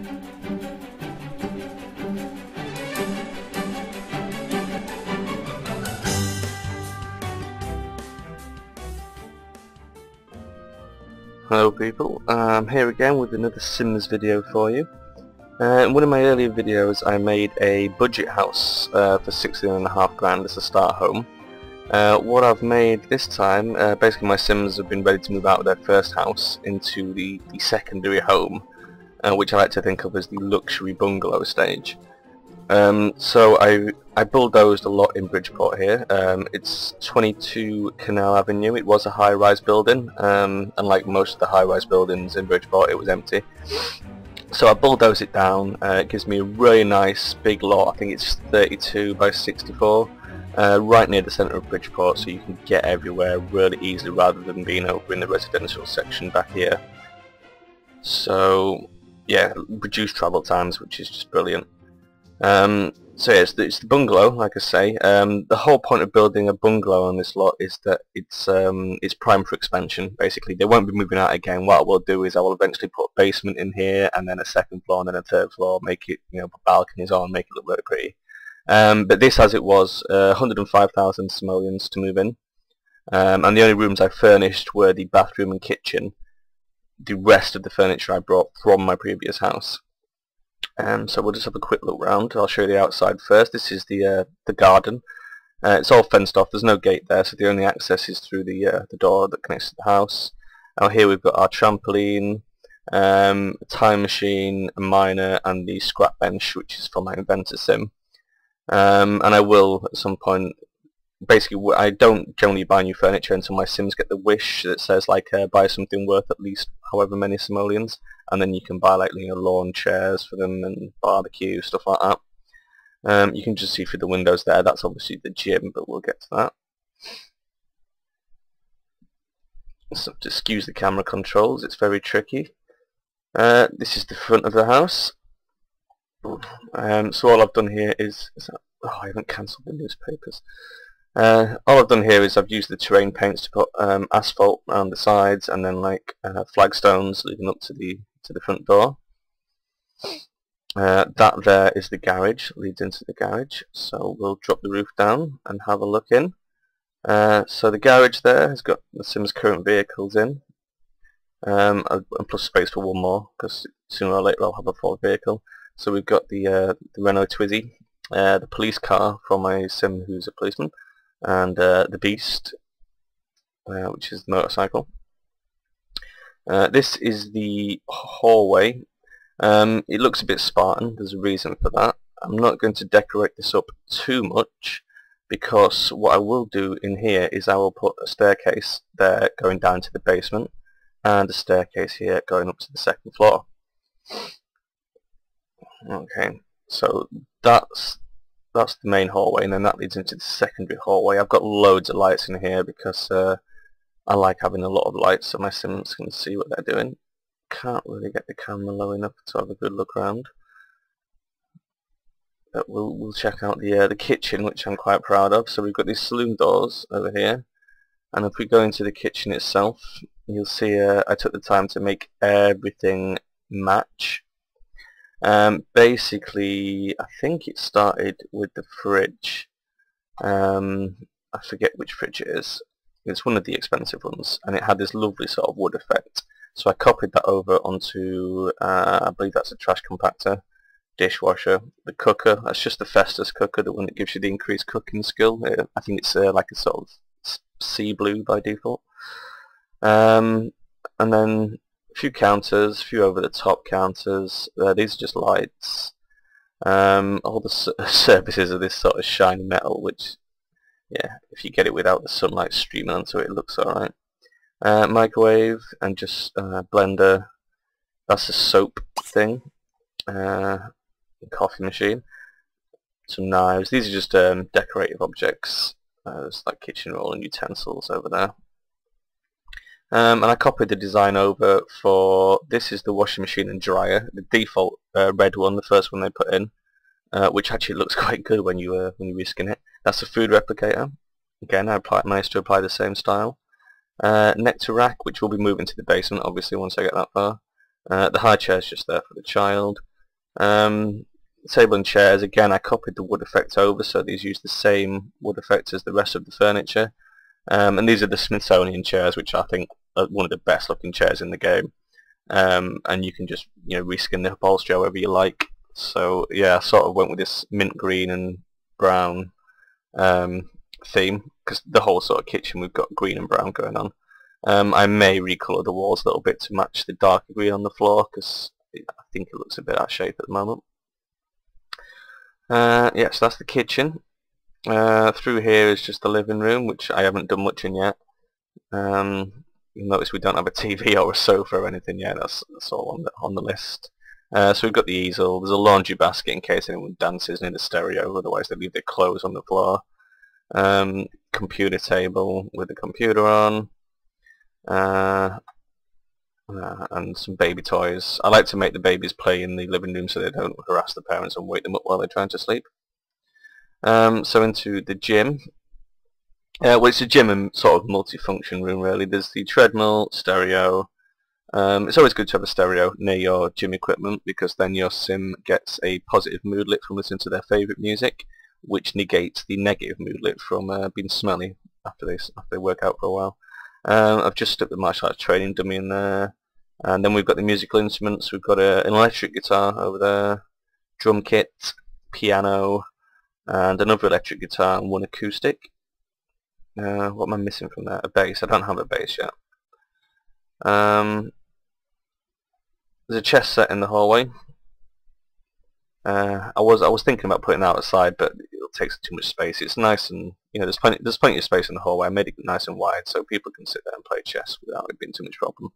Hello people, I'm here again with another Sims video for you. In one of my earlier videos I made a budget house for 16.5 grand as a start home. What I've made this time, basically my Sims have been ready to move out of their first house into the secondary home, which I like to think of as the luxury bungalow stage. So I bulldozed a lot in Bridgeport here. It's 22 Canal Avenue. It was a high-rise building. Unlike most of the high-rise buildings in Bridgeport, it was empty. So I bulldozed it down. It gives me a really nice big lot. I think it's 32 by 64, right near the centre of Bridgeport, so you can get everywhere really easily rather than being over in the residential section back here. So yeah, reduced travel times, which is just brilliant. So yeah, it's the bungalow, like I say. The whole point of building a bungalow on this lot is that it's prime for expansion. Basically, they won't be moving out again. What I will do is I will eventually put a basement in here, and then a second floor, and then a third floor. Make it, put balconies on, make it look really pretty. But this, as it was, 105,000 simoleons to move in, and the only rooms I furnished were the bathroom and kitchen. The rest of the furniture I brought from my previous house. So we'll just have a quick look round. I'll show you the outside first. This is the garden. It's all fenced off. There's no gate there, so the only access is through the door that connects to the house. Out here we've got our trampoline, a time machine, a miner, and the scrap bench, which is for my inventor sim. And I will at some point. Basically, I don't generally buy new furniture until my Sims get the wish that says like buy something worth at least however many simoleons, and then you can buy like lawn chairs for them and barbecue stuff like that. You can just see through the windows there. That's obviously the gym, but we'll get to that. So to excuse the camera controls, it's very tricky. This is the front of the house. So all I've done here is I haven't cancelled the newspapers. All I've done here is I've used the terrain paints to put asphalt around the sides, and then like flagstones leading up to the front door. That there is the garage, leads into the garage. So we'll drop the roof down and have a look in. So the garage there has got the Sims' current vehicles in, and plus space for one more, because sooner or later I'll have a fourth vehicle. So we've got the Renault Twizy, the police car for my Sim who's a policeman, and the Beast, which is the motorcycle. This is the hallway. It looks a bit Spartan. There's a reason for that. I'm not going to decorate this up too much, because what I will do in here is I will put a staircase there going down to the basement, and a staircase here going up to the second floor. Okay, so that's the main hallway, and then that leads into the secondary hallway. I've got loads of lights in here because I like having a lot of lights so my Sims can see what they're doing. Can't really get the camera low enough to have a good look around. But we'll check out the kitchen, which I'm quite proud of. So we've got these saloon doors over here, and if we go into the kitchen itself, you'll see I took the time to make everything match. Basically, I think it started with the fridge. I forget which fridge it is. It's one of the expensive ones, and it had this lovely sort of wood effect. So I copied that over onto, I believe that's a trash compactor, dishwasher, the cooker. That's just the Festus cooker, the one that gives you the increased cooking skill. I think it's like a sort of sea blue by default. And then a few counters, a few over-the-top counters. These are just lights. All the surfaces are this sort of shiny metal, which, yeah, if you get it without the sunlight streaming onto it, it looks alright. Microwave, and just blender. That's a soap thing. Coffee machine. Some knives. These are just decorative objects. There's like kitchen roll and utensils over there. And I copied the design over for, this is the washing machine and dryer, the default red one, the first one they put in, which actually looks quite good when you reskin it. That's a food replicator. Again, I managed to apply the same style. Nectar rack, which will be moving to the basement, obviously, once I get that far. The high chair is just there for the child. Table and chairs, again I copied the wood effect over, so these use the same wood effect as the rest of the furniture. And these are the Smithsonian chairs, which I think are one of the best looking chairs in the game. And you can just reskin the upholstery however you like. So yeah, I sort of went with this mint green and brown theme, because the whole sort of kitchen we've got green and brown going on. I may recolour the walls a little bit to match the darker green on the floor, because I think it looks a bit out of shape at the moment. Yeah, so that's the kitchen. Through here is just the living room, which I haven't done much in yet. You'll notice we don't have a TV or a sofa or anything yet. That's all on the list. So we've got the easel. There's a laundry basket in case anyone dances near the stereo, otherwise they leave their clothes on the floor. Computer table with the computer on. And some baby toys. I like to make the babies play in the living room so they don't harass the parents and wake them up while they're trying to sleep. So into the gym. Well, it's a gym and sort of multi-function room really. There's the treadmill, stereo. It's always good to have a stereo near your gym equipment, because then your sim gets a positive moodlet from listening to their favourite music, which negates the negative moodlet from being smelly after they work out for a while. I've just stuck the martial arts training dummy in there. And then we've got the musical instruments. We've got an electric guitar over there, drum kit, piano, and another electric guitar and one acoustic. What am I missing from there? A bass. I don't have a bass yet. There's a chess set in the hallway. I was thinking about putting that outside, but it'll take too much space. It's nice, and there's plenty of space in the hallway. I made it nice and wide so people can sit there and play chess without it being too much problem.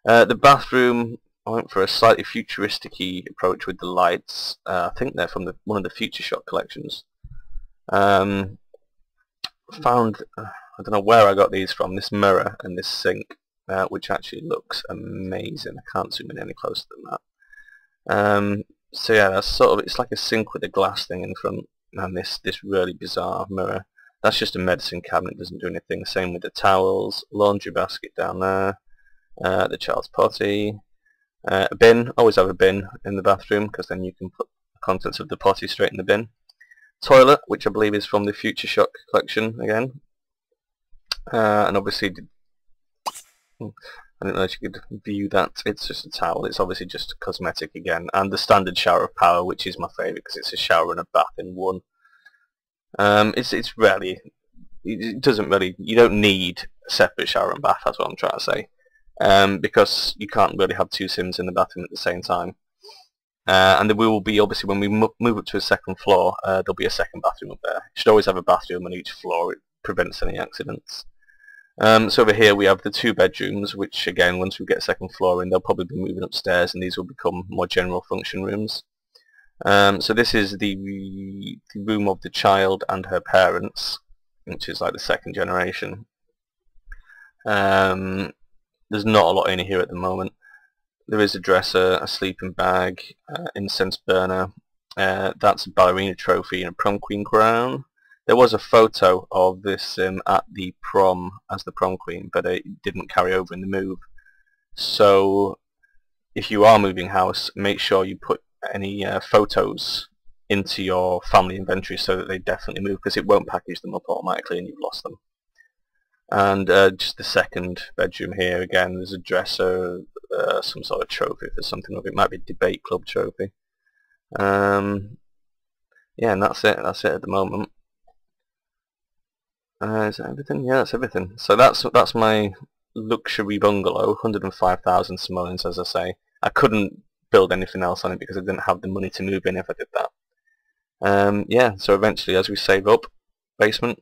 The bathroom, I went for a slightly futuristic-y approach with the lights. I think they're from one of the Future Shock collections. Found, I don't know where I got these from, this mirror and this sink, which actually looks amazing. I can't zoom in any closer than that. So yeah, that's sort of, it's like a sink with a glass thing in front, and this really bizarre mirror. That's just a medicine cabinet, doesn't do anything. Same with the towels, laundry basket down there. The child's potty, a bin. Always have a bin in the bathroom, because then you can put the contents of the potty straight in the bin. Toilet, which I believe is from the Future Shock collection again. And obviously, I don't know if you could view that. It's just a towel. It's obviously just cosmetic again. And the standard shower of power, which is my favourite, because it's a shower and a bath in one. It's rarely, it doesn't really, you don't need a separate shower and bath, that's what I'm trying to say. Because you can't really have two sims in the bathroom at the same time. And there will be, obviously, when we move up to a second floor, there'll be a second bathroom up there. You should always have a bathroom on each floor. It prevents any accidents. So over here we have the two bedrooms, which again, once we get a second floor in, they'll probably be moving upstairs, and these will become more general function rooms. So this is the room of the child and her parents, which is like the second generation. There's not a lot in here at the moment. There is a dresser, a sleeping bag, incense burner. That's a ballerina trophy and a prom queen crown. There was a photo of this at the prom as the prom queen, but it didn't carry over in the move. So if you are moving house, make sure you put any photos into your family inventory so that they definitely move, because it won't package them up automatically and you've lost them. And just the second bedroom here, again, there's a dresser, some sort of trophy for something, or it might be a debate club trophy. Yeah, and that's it at the moment. Is that everything? Yeah, that's everything. So that's my luxury bungalow, 105,000 simoleons, as I say. I couldn't build anything else on it because I didn't have the money to move in if I did that. Yeah, so eventually, as we save up, basement,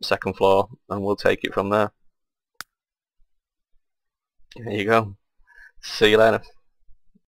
second floor, and we'll take it from there. There you go. See you later.